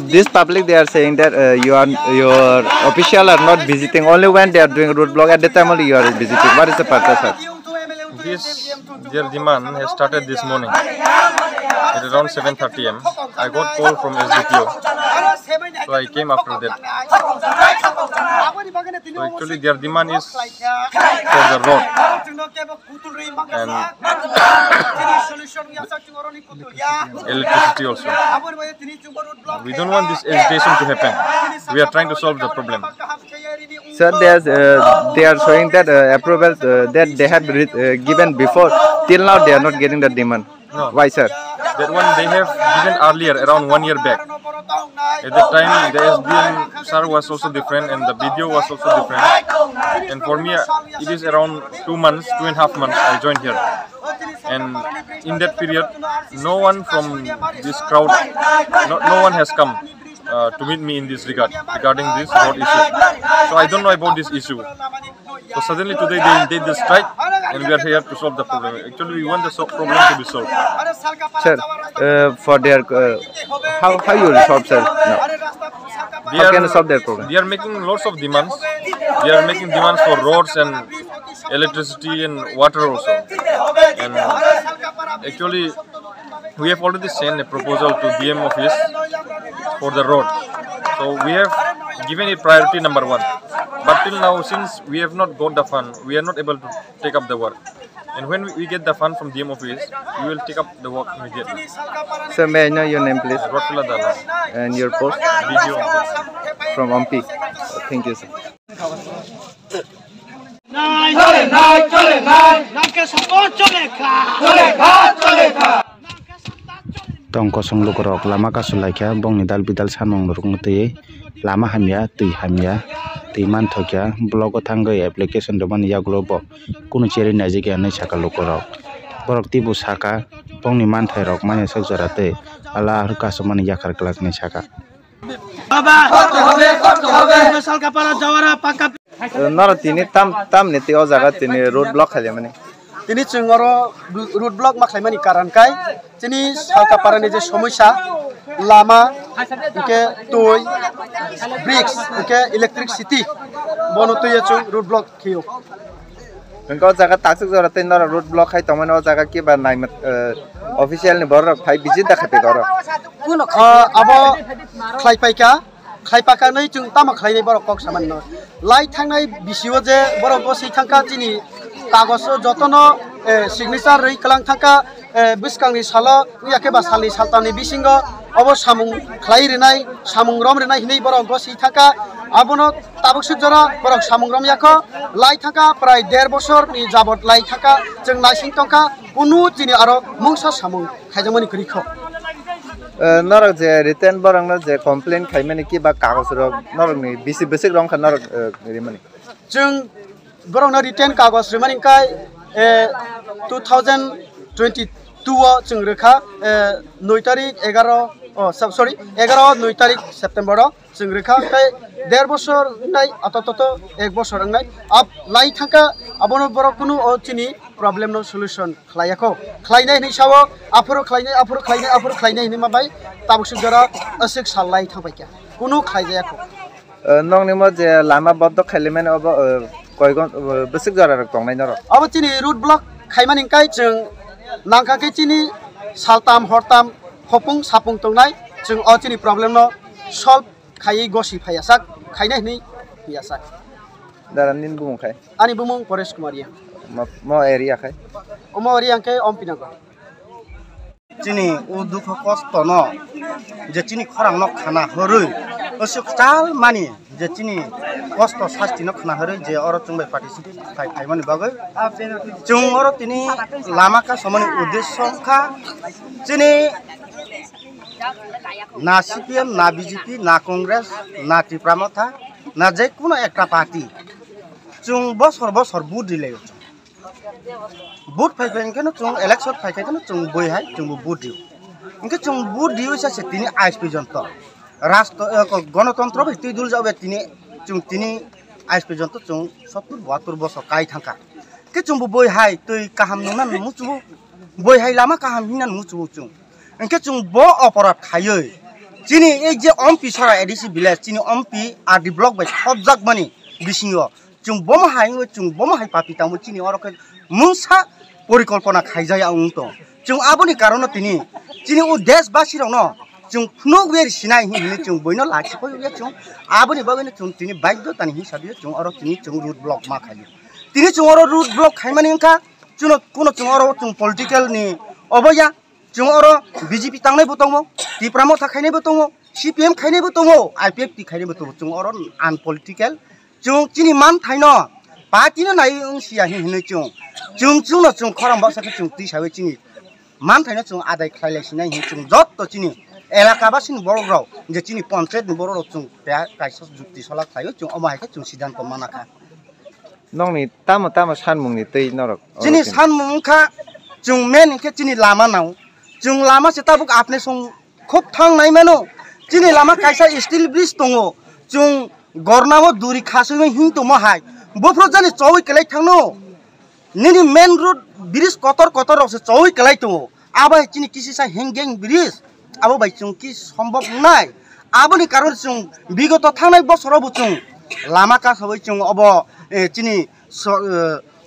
This public, they are saying that your official are not visiting. Only when they are doing roadblock, at the time only you are visiting. What is the purpose, sir? Their demand has started this morning at around 7:30 am. I got call from SDPO, so I came after that. So actually their demand is for the road and electricity also. We don't want this agitation to happen. We are trying to solve the problem. Sir, they are showing that approval that they have given before. Till now, they are not getting the demand. No. Why, sir? That one they have given earlier, around 1 year back. At that time, the SDM sir was also different and the video was also different. And for me, it is around 2 months, 2.5 months I joined here. And in that period, no one from this crowd, no one has come to meet me in this regarding this road issue. So I don't know about this issue. So suddenly today they did the strike and we are here to solve the problem. Actually, we want the problem to be solved. Sir, for their how you will solve, sir? No. How can you solve their problem? They are making lots of demands. They are making demands for roads and electricity and water also. And actually, we have already sent a proposal to DM office for the road. So we have given it priority number 1. But till now, since we have not got the fund, we are not able to take up the work. And when we get the fund from DM office, we will take up the work immediately. Sir, may I know your name, please? And your post? Video. From Ampi. Thank you, sir. Tongko song lukorok lama kasu laikya bongni dal bidal sanong lurung tei lama hamya tui hamya tei manthokya blogo thangai application doman yaglo bo Kunu Cherwi najike anai saka lukorok borok tibu saka bongni manthai rok mane sakjara tei ala har kasu mane yakar klak ni saka nara tini tam niti o jaga tini road block khale mane tini chungoro road block ma khlaimani karan kai tini salkaparani je somosya lama ke toy bricks ke electricity bono to ye chung road block khiyo Engkau jaga taksuk jara tei nara road block khai tongmani o jaga ke ba naimat official ni borok phai visit da khape goro kuno abo khlaipaka nei chung tama khlainai borok kok saman no lai thangnai bisio je borok bo sei thangka tini kagoso jotono signature rei kalang thangka biskangni salo yake ba salni saltani bisingo obo samung khlai renai samung rom renai hinei borok bo sei thangka abono tabuk sujara borok samung rom yako lai thangka prai 1.5 বছর ni jabot lai thangka chung naising tongka kunu tini aro mungsa samung khaijamani krikho norok je written borang no je complaint khaimani ki ba kagos rok norok ni bisi besik rong khan norok rimani chung borong na written kagos rimani kai 2022 chung rekha 9 tarik 11 9 tarik September chung rekha kai 1.5 বছর nai atototo 1 বছর ngai ab lai thangka abono borok kunu o chini problem no solution khlaiyako khlainai ni sawo afuro khlainai ni mabai tabuk sujara asik sallai thangbaikya kunu khlaijayako nong ni mo je lama boddok khailemen obo koigon besik jara rok tongnai noro abo chini road block khaimani kai chung nangka ke chini saltam hortam hopung sapung tongnai chung o chini problem no solve khai gosi phayasak khainai ni piyasak daranin bumung khai ani bumung Paresh Kumaria mo area khai omo area ke ompinago chini u dukho kosto no je chini khorang no khana horui osuk chal mani je chini kosto sasti no khana horui je oro chungbai participate khai mani bagai chung oro tini lama ka samani uddesho kha chini na CPM na BJP na Congress na Tripramotha na je কোনো একটা party chung bosor vote dile vote phai keन chung election phai keन chung boi hai chung vote diu inke chung vote diu sa se tini ais পর্যন্ত রাষ্ট্র গণতন্ত্র ভিত্তিক দল যাবে তিনি ais পর্যন্ত chung 70-72 বছর কাই থাকা ke chung boi hai tui kaham nungna muchu boi hai lama kaham hinan muchu chung inke chung bo অপরাধ খায়ই chini ei je ompi sora edisi village chini ompi ar di block by object mani bisingo chung bom hai papi tamu chini oro ke mungsa porikolpona khaijaya ungto chung aboni karono tini chini u deshbasi rok no chung phunuk wer sinai hi chung boino lakhi ko ya chung aboni bagene chung tini baidyo tani hisabe chung oro tini chung root block ma khai tini chung oro root block khai mani engka chung kuno chung oro chung political ni oboya chung oro BJP tangnai botongo tipramo thakhai botongo CPM khai botongo IPF ti khai botongo chung oro unpolitical chung chini man thaino party no nai ung sia hi chung no chung khoram ba sa chung ti sawe chini man thaino chung adai khlailai sinai hi chung jot to chini elaka basin borok rok je chini panchayat ni borok chung kaisa jukti solak thayo chung oma haike chung sidan ko manaka nongni tama sanmung ni tei norok chini sanmung kha chung men ke chini lama nau chung lama se tabuk apne song khub thang nai mano chini lama kaisa steel bridge tongo chung gornamo duri khasu me hin to mahai bofro jani choi kelai thangno nini main road bridge kotor rok se choi kelai to abai chini kisi sa hengeng bridge abo bai chung ki সম্ভব নাই aboni karon chung bigoto thangnai bosoro bu chung lama ka sabai chung obo chini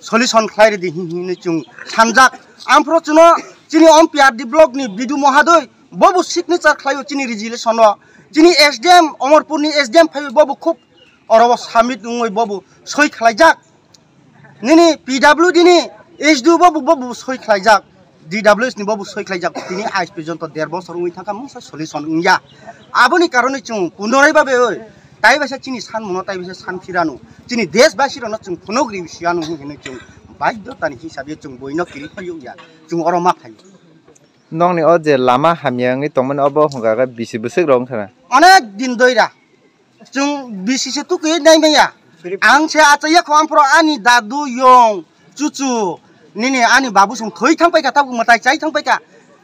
solution khlaire di hin chung sanjak amfro chuno chini ompiar di block ni bidu mohadoi bobu signature khlayo chini resolution no chini SDM Omorpur ni SDM phai bobu khub orobo samit ngoi bobu soi khlaijak nini PWD ni SDU bobu soi khlaijak DWS ni bobu soi khlaijak tini ais pejont 1.5 bosor ui thaka mungsa solution ungya aboni karone chung punorai babe oi tai basa chini san mono tai basa san phiranu chini deshbasi rano chung phunogri sianu hine chung baidyo tani hisabe chung boino kiri phayu ya chung oro ma phayu nongni o je lama hamyang ni tongman obo hunga ga bisi busik rong thana onek din doira chung bisi se tu ke nai meya ang se achaya kham pro ani dadu yong chuchu nini ani babu sung thoi thang pai ka tabu matai chai thang pai ka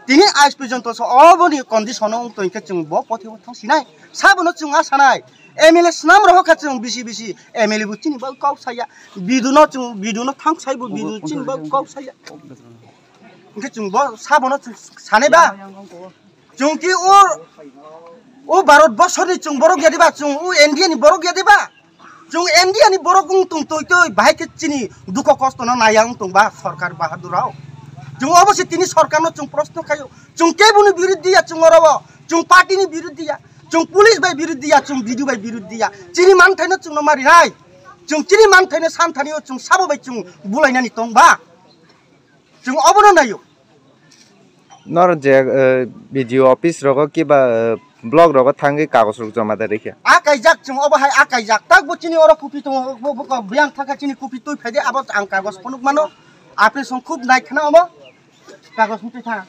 tini ais pejont so oboni condition ong to ke chung bo pothi thang sinai sabono chung asanai MLA snam roh ka chung bisi MLA bu chini ba kau saya biduno thang sai bu bidu chin ba kau saya ke chung bo sabono sane ba chung ki o Bharat boshor ni chung borok ya diba chung o India ni borok ya diba chung India ni borok ung tung toi bhai ke chini duko kosto na nayang tung ba sarkar bahadur rao chung oboshe tini sarkar no chung proshno khayo chung ke buni biruddhiya chung orobo chung party ni biruddhiya chung police bai biruddhiya chung bidu bai biruddhiya chini man thaino chung no mari nai chung chini man thaino san thani chung sabo bai chung bulai nani tong ba chung obono nayo nor je video office rogo kiba blog rogo thangi kagos rok jama da rekha akaijak chung obo hai akaijak tak bo chini oro kupi to bo biang thaka chini kupi toi phede abo ang kagos phunuk mano apne song khub nai khana obo kagos muti tha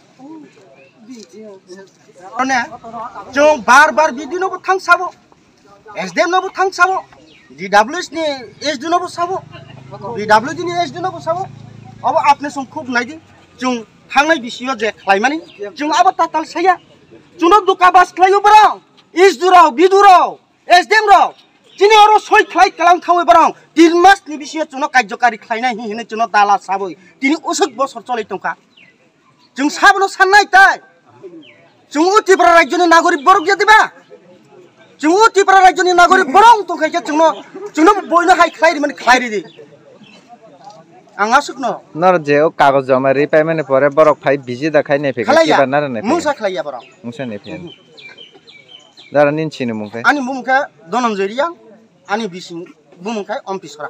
one chung bar video no bo thang sabo SDM no bo thang sabo DWS ni SD no bo sabo BWD ni SD no bo sabo obo apne song khub nai di chung thangnai bisiyo je khlaimani chung abo tatal saya chuno duka bas khlayo barang isdurau bidurau SDM rau chini oro soi khlai kalang thawai barang 3 mas ni bisiyo chuno karyokari khlainai hi hine chuno dala saboi tini usuk bosor cholai tongka chung sabno sannai tai chung Tripura rajyoni nagorik borok ya diba chung Tripura rajyoni nagorik borong tongkai ke chuno boino hai khlai ri mani khlai ri di anga sukno nor je o kagos jama ri pai mane pore borok phai biji da khai nei pheka kiba nar nei musa khlaiya borok musa nei phe dara nin chini mungkai ani mumka donam jeriya ani bisi bumkai ompis khara